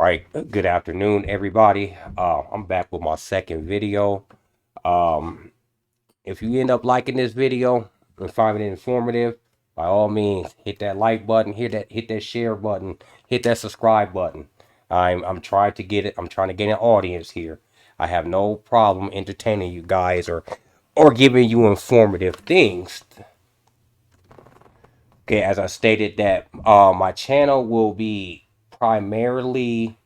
right, good afternoon, everybody. I'm back with my second video. Um, if you end up liking this video and find it informative, by all means, hit that like button, hit that share button, hit that subscribe button. I'm trying to get it. I'm trying to get an audience here. I have no problem entertaining you guys or giving you informative things. Okay, as I stated that my channel will be primarily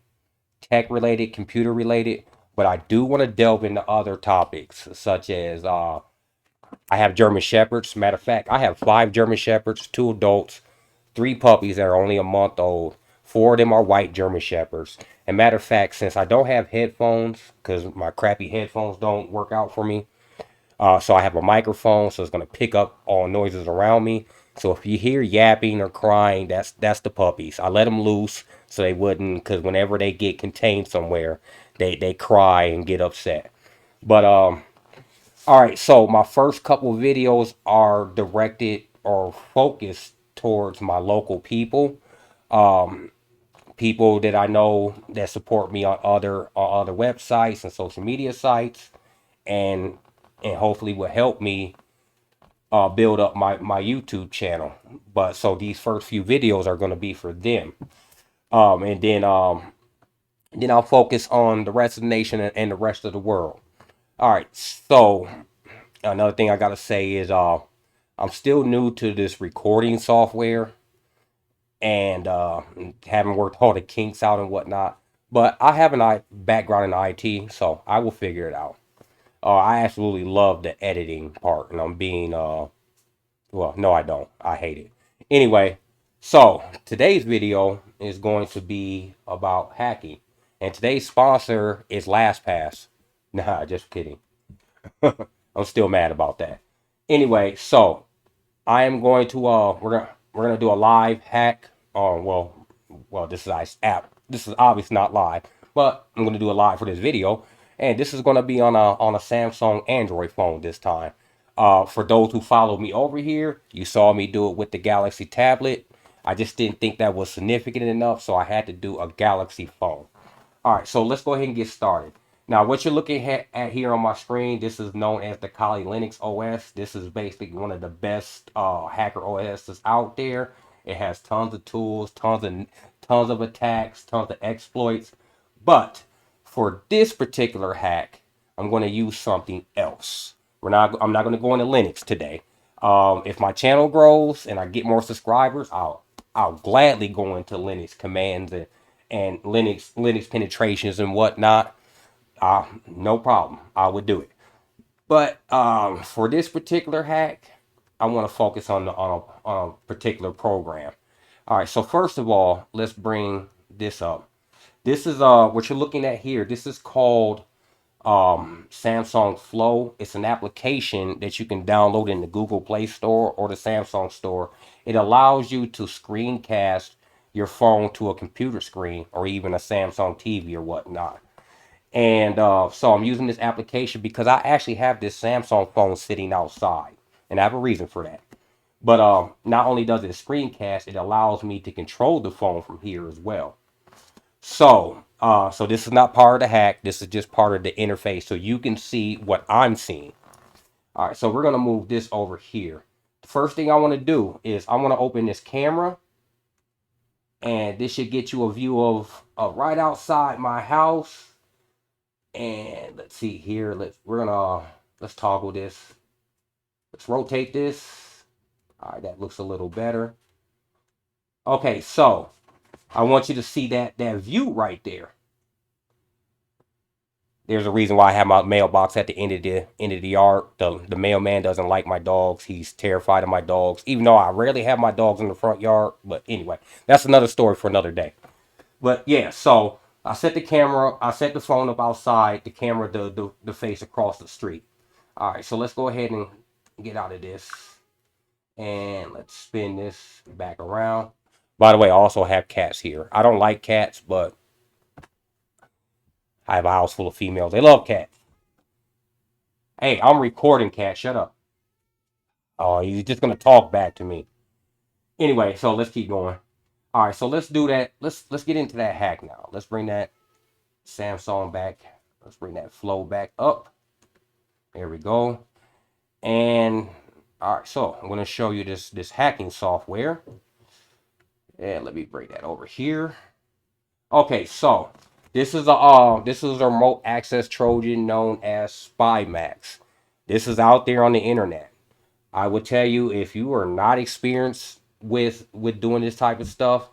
tech related, computer related, but I do want to delve into other topics such as I have German Shepherds. Matter of fact, I have 5 German Shepherds, 2 adults, 3 puppies that are only a month old. 4 of them are white German Shepherds. And matter of fact, since I don't have headphones, because my crappy headphones don't work out for me, so I have a microphone, so it's gonna pick up all noises around me. So if you hear yapping or crying, that's the puppies. I let them loose so they wouldn't, because whenever they get contained somewhere, they cry and get upset. But all right. So my first couple videos are directed or focused towards my local people, people that I know that support me on other websites and social media sites, and hopefully will help me build up my YouTube channel. But so these first few videos are going to be for them. And then I'll focus on the rest of the nation and the rest of the world. All right. So another thing I gotta say is I'm still new to this recording software and haven't worked all the kinks out and whatnot. But I have an background in IT, so I will figure it out. I absolutely love the editing part, and I'm being well, no, I don't. I hate it. Anyway, so today's video is going to be about hacking. And today's sponsor is LastPass. Nah, just kidding. I'm still mad about that. Anyway, so I am going to we're gonna do a live hack. Well, this is app. This is obviously not live, but I'm gonna do a live for this video, and this is gonna be on a Samsung Android phone this time. For those who follow me over here, you saw me do it with the Galaxy tablet. I just didn't think that was significant enough, so I had to do a Galaxy phone. All right, so let's go ahead and get started. Now, what you're looking at here on my screen, this is known as the Kali Linux OS. This is basically one of the best hacker OSs out there. It has tons of tools, tons of attacks, tons of exploits. But for this particular hack, I'm going to use something else. I'm not going to go into Linux today. If my channel grows and I get more subscribers, I'll gladly go into Linux commands and Linux penetrations and whatnot. No problem. I would do it. But for this particular hack, I want to focus on a particular program. All right. So first of all, let's bring this up. This is what you're looking at here. This is called Samsung Flow. It's an application that you can download in the Google Play Store or the Samsung Store. It allows you to screencast your phone to a computer screen or even a Samsung TV or whatnot. And so I'm using this application because I actually have this Samsung phone sitting outside, and I have a reason for that. But not only does it screencast, it allows me to control the phone from here as well. So this is not part of the hack. This is just part of the interface, so you can see what I'm seeing. All right, so we're gonna move this over here. The first thing I want to do is I want to open this camera, and this should get you a view of right outside my house. And let's see here. Let's toggle this. Let's rotate this. All right, that looks a little better. Okay, so I want you to see that view right there. There's a reason why I have my mailbox at the end of the yard. The mailman doesn't like my dogs. He's terrified of my dogs, even though I rarely have my dogs in the front yard. But anyway, that's another story for another day. But yeah, so I set the phone up outside, the camera, the face across the street. All right, so let's go ahead and get out of this. And let's spin this back around. By the way, I also have cats here. I don't like cats, but I have a house full of females. They love cats. Hey, I'm recording, cat. Shut up. Oh, he's just gonna talk back to me. Anyway, so let's keep going. All right, so let's do that. Let's get into that hack now. Let's bring that Samsung back. Let's bring that flow back up. There we go. And all right, so I'm going to show you this hacking software. And let me bring that over here. Okay, so this is a remote access Trojan known as Spymax. This is out there on the internet. I would tell you, if you are not experienced with doing this type of stuff,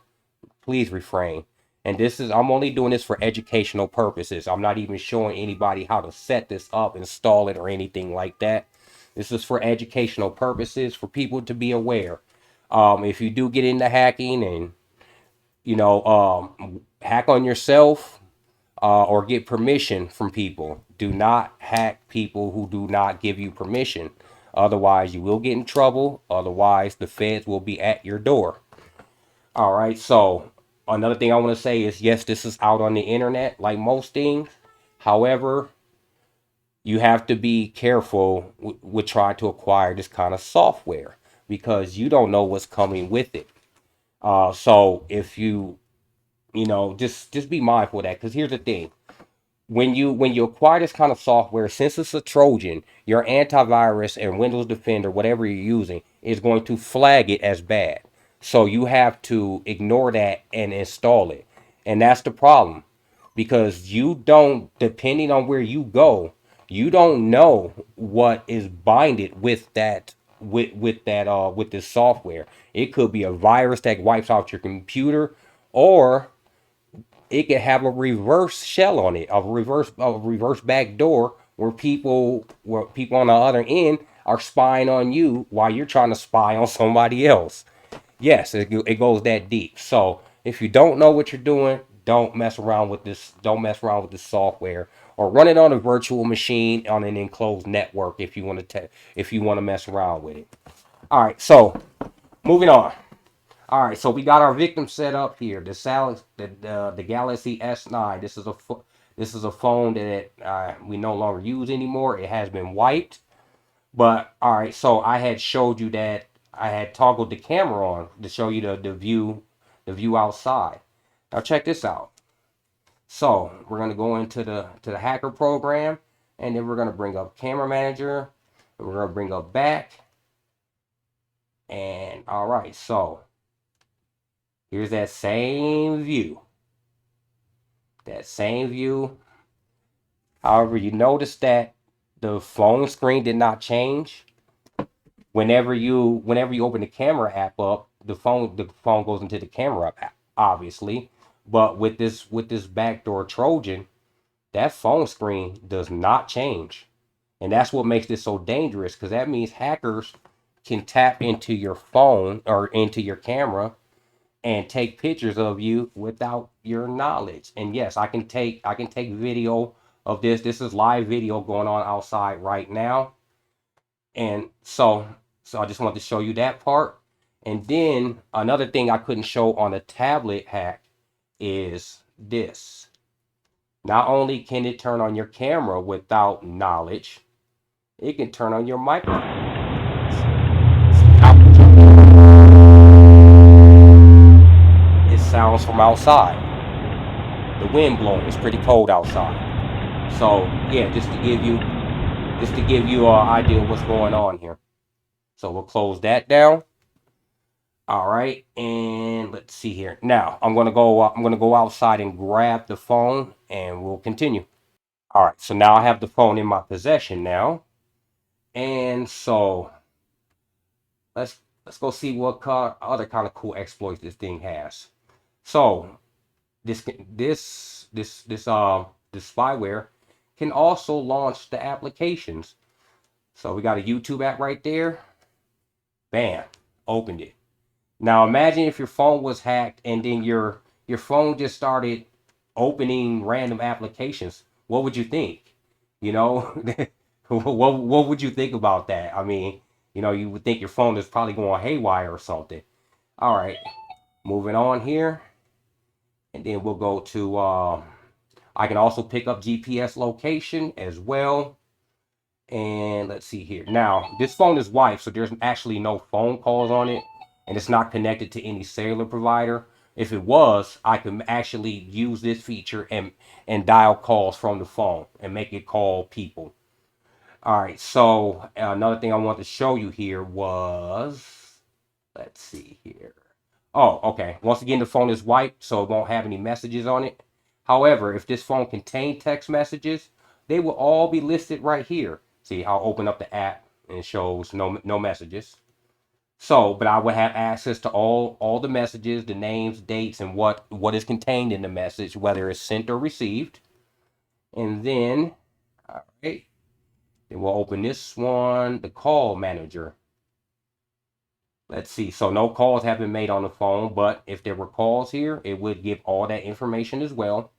please refrain. And I'm only doing this for educational purposes. I'm not even showing anybody how to set this up, install it, or anything like that. This is for educational purposes, for people to be aware. If you do get into hacking and hack on yourself, or get permission from people, do not hack people who do not give you permission. Otherwise, you will get in trouble. Otherwise, the feds will be at your door. All right. So another thing I want to say is, yes, this is out on the internet like most things. However, you have to be careful with trying to acquire this kind of software because you don't know what's coming with it. So if just be mindful of that, because here's the thing. When you acquire this kind of software, since it's a Trojan, your antivirus and Windows Defender, whatever you're using, is going to flag it as bad. So you have to ignore that and install it. And that's the problem. Because you don't, depending on where you go, you don't know what is binded with that with this software. It could be a virus that wipes out your computer, or it can have a reverse shell on it, a reverse back door where people on the other end are spying on you while you're trying to spy on somebody else. Yes, it goes that deep. So if you don't know what you're doing, don't mess around with this. Don't mess around with this software, or run it on a virtual machine on an enclosed network if you want to mess around with it. All right, so moving on. All right, so we got our victim set up here. The Galaxy S9. This is a phone that we no longer use anymore. It has been wiped. But all right, so I had showed you that I had toggled the camera on to show you the view outside. Now check this out. So we're gonna go into the hacker program, and then we're gonna bring up camera manager, and we're gonna bring up back. And all right, so here's that same view. That same view. However, you notice that the phone screen did not change. Whenever you open the camera app up, the phone goes into the camera app, obviously. But with this backdoor Trojan, that phone screen does not change. And that's what makes this so dangerous, because that means hackers can tap into your phone or into your camera and take pictures of you without your knowledge. And yes, I can take video of this. This is live video going on outside right now. And so I just wanted to show you that part. And then another thing I couldn't show on a tablet hack is this. Not only can it turn on your camera without knowledge, it can turn on your microphone. It sounds from outside. The wind blowing. It's pretty cold outside. So yeah, just to give you an idea of what's going on here. So we'll close that down. All right, and let's see here. Now I'm gonna go. I'm gonna go outside and grab the phone, and we'll continue. All right, so now I have the phone in my possession now, and so let's go see what other kind of cool exploits this thing has. So this spyware can also launch the applications. So we got a YouTube app right there. Bam, opened it. Now imagine if your phone was hacked and then your phone just started opening random applications. What would you think? You know, what would you think about that? I mean, you would think your phone is probably going haywire or something. All right, moving on here, and then we'll go to. I can also pick up GPS location as well. And let's see here. Now, this phone is wiped, so there's actually no phone calls on it, and it's not connected to any cellular provider. If it was, I could actually use this feature and dial calls from the phone and make it call people. All right, so another thing I want to show you here was, let's see here. Oh, okay. Once again, the phone is wiped, so it won't have any messages on it. However, if this phone contained text messages, they will all be listed right here. See, I'll open up the app and it shows no messages. So, but I would have access to all the messages, the names, dates, and what is contained in the message, whether it's sent or received. And then, all right, then we'll open this one, the call manager. Let's see. So no calls have been made on the phone, but if there were calls here, it would give all that information as well.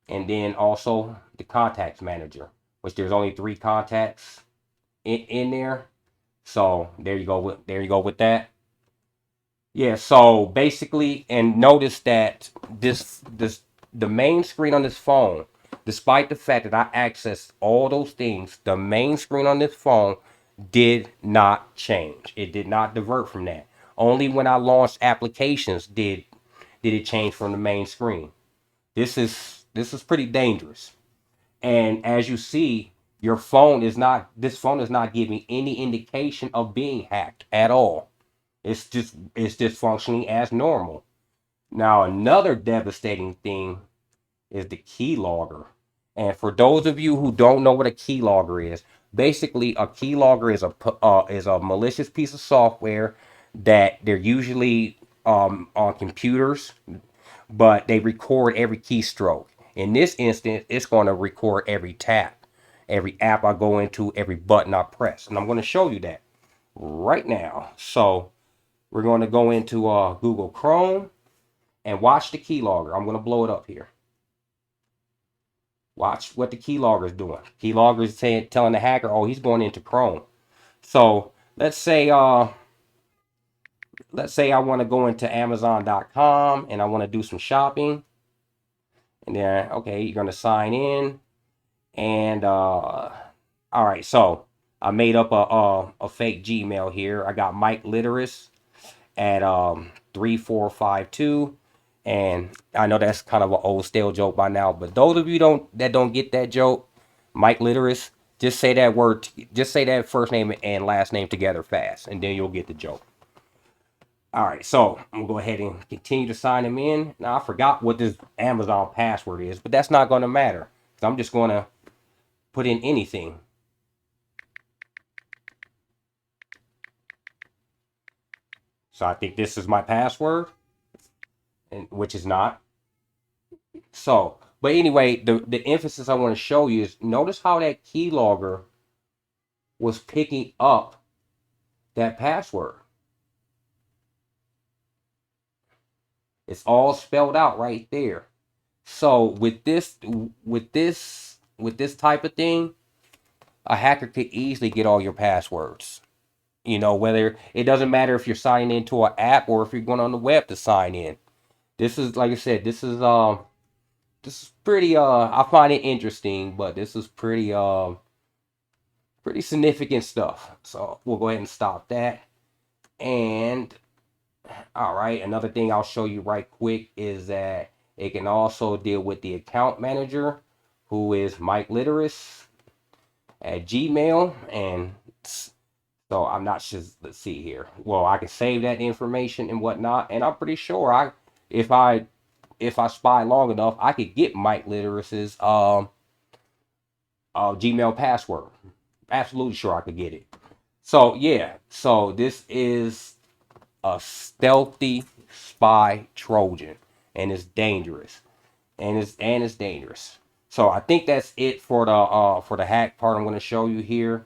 And then also the contacts manager, which there's only 3 contacts in there. So there you go with that. Yeah, so basically, and notice that this the main screen on this phone, despite the fact that I accessed all those things, the main screen on this phone did not change. It did not divert from that. Only when I launched applications did it change from the main screen. This is pretty dangerous. And as you see, your phone is not this phone is not giving any indication of being hacked at all. It's just functioning as normal. Now another devastating thing is the keylogger. And for those of you who don't know what a keylogger is, basically a keylogger is a malicious piece of software that they're usually on computers, but they record every keystroke. In this instance, it's going to record every tap, every app I go into, every button I press, and I'm going to show you that right now. So we're going to go into Google Chrome and watch the keylogger. I'm going to blow it up here. Watch what the keylogger is doing. Keylogger is telling the hacker, oh, he's going into Chrome. So let's say I want to go into Amazon.com and I want to do some shopping. And then, okay, you're going to sign in. And all right, so I made up a fake Gmail here. I got Mike Litteris at 3452. And I know that's kind of an old stale joke by now, but those of you that don't get that joke, Mike Litteris, just say that word, just say that first name and last name together fast, and then you'll get the joke. All right, so I'm gonna go ahead and continue to sign him in. Now I forgot what this Amazon password is, but that's not gonna matter. So I'm just gonna put in anything. So I think this is my password, and which is not. So, but anyway, the emphasis I want to show you is notice how that keylogger was picking up that password. It's all spelled out right there. So with this type of thing, a hacker could easily get all your passwords. Whether it doesn't matter if you're signing into an app or if you're going on the web to sign in. This is like I said, this is pretty I find it interesting, but this is pretty significant stuff. So we'll go ahead and stop that. And all right, another thing I'll show you right quick is that it can also deal with the account manager, who is Mike Litteris at Gmail. And so I'm not sure. Let's see here. Well, I can save that information and whatnot, and I'm pretty sure if I if I spy long enough, I could get Mike Litteris's Gmail password. Absolutely sure I could get it. So yeah, so this is a stealthy spy Trojan, and it's dangerous, and it's dangerous. So I think that's it for the hack part I'm going to show you here.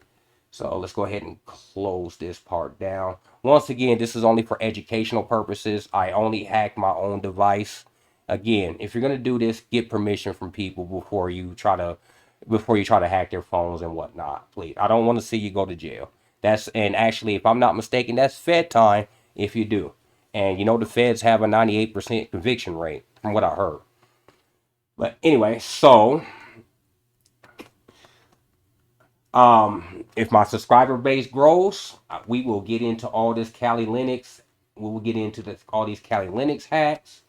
So let's go ahead and close this part down. Once again, this is only for educational purposes. I only hack my own device. Again, if you're going to do this, get permission from people before you try to hack their phones and whatnot. Please, I don't want to see you go to jail. And actually, if I'm not mistaken, that's Fed time if you do. And the feds have a 98% conviction rate from what I heard. But anyway, so if my subscriber base grows, we will get into all this Kali Linux we'll get into all these Kali Linux hacks,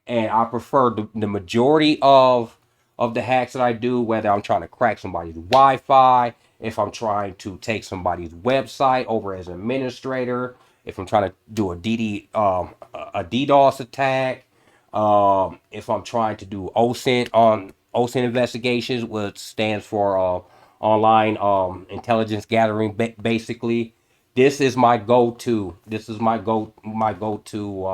and I prefer the majority of the hacks that I do, whether I'm trying to crack somebody's Wi-Fi, if I'm trying to take somebody's website over as an administrator, if I'm trying to do a DDoS attack, if I'm trying to do OSINT investigations, which stands for online intelligence gathering, basically. This is my go-to. This is my go-to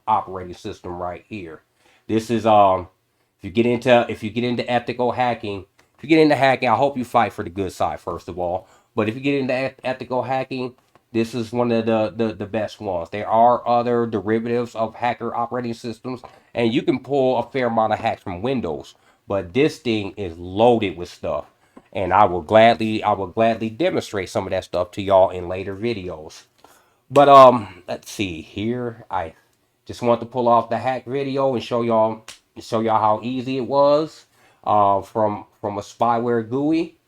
operating system right here. This is if you get into ethical hacking, if you get into hacking, I hope you fight for the good side first of all. But if you get into ethical hacking, this is one of the best ones. There are other derivatives of hacker operating systems, and you can pull a fair amount of hacks from Windows. But this thing is loaded with stuff, and I will gladly demonstrate some of that stuff to y'all in later videos. But let's see here. I just want to pull off the hack video and show y'all how easy it was from a spyware GUI.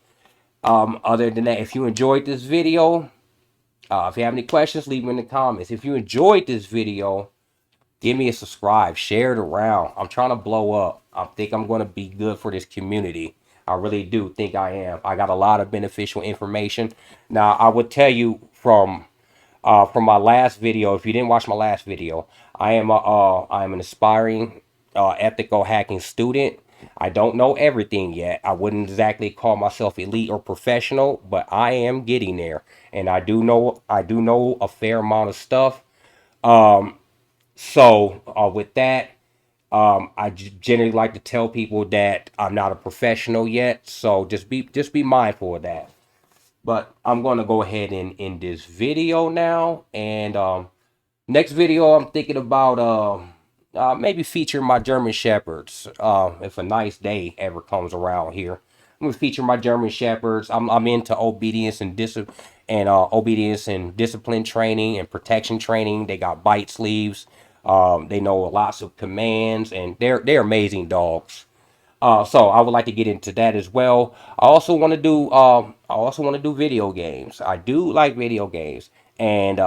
Other than that, if you enjoyed this video, if you have any questions, leave them in the comments. If you enjoyed this video, give me a subscribe, share it around. I'm trying to blow up. I think I'm going to be good for this community. I really do think I am. I got a lot of beneficial information. Now, I would tell you from my last video, if you didn't watch my last video, I am an aspiring ethical hacking student. I don't know everything yet. I wouldn't exactly call myself elite or professional, but I am getting there, and I do know a fair amount of stuff. So with that, I generally like to tell people that I'm not a professional yet, so just be mindful of that. But I'm gonna go ahead and end this video now, and next video I'm thinking about maybe feature my German Shepherds. If a nice day ever comes around here, I'm gonna feature my German Shepherds. I'm into obedience and discipline training and protection training. They got bite sleeves. They know lots of commands, and they're amazing dogs. So I would like to get into that as well. I also want to do video games. I do like video games, and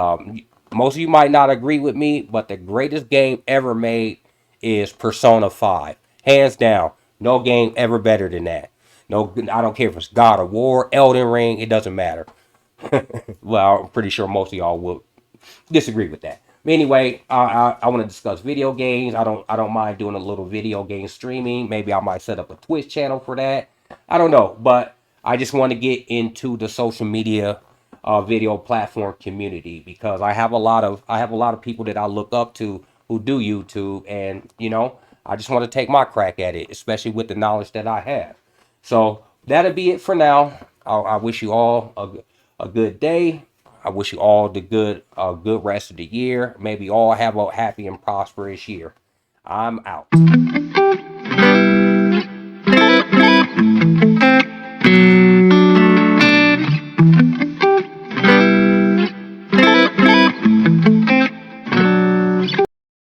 most of you might not agree with me, but the greatest game ever made is Persona 5, hands down. No game ever better than that. No, I don't care if it's God of War, Elden Ring. It doesn't matter. Well, I'm pretty sure most of y'all will disagree with that. But anyway, I want to discuss video games. I don't mind doing a little video game streaming. Maybe I might set up a Twitch channel for that. I don't know, but I just want to get into the social media video platform community, because I have a lot of people that I look up to who do YouTube, and I just want to take my crack at it, especially with the knowledge that I have. So that'll be it for now. I wish you all a good day. I wish you all the good rest of the year. Maybe all have a happy and prosperous year. I'm out.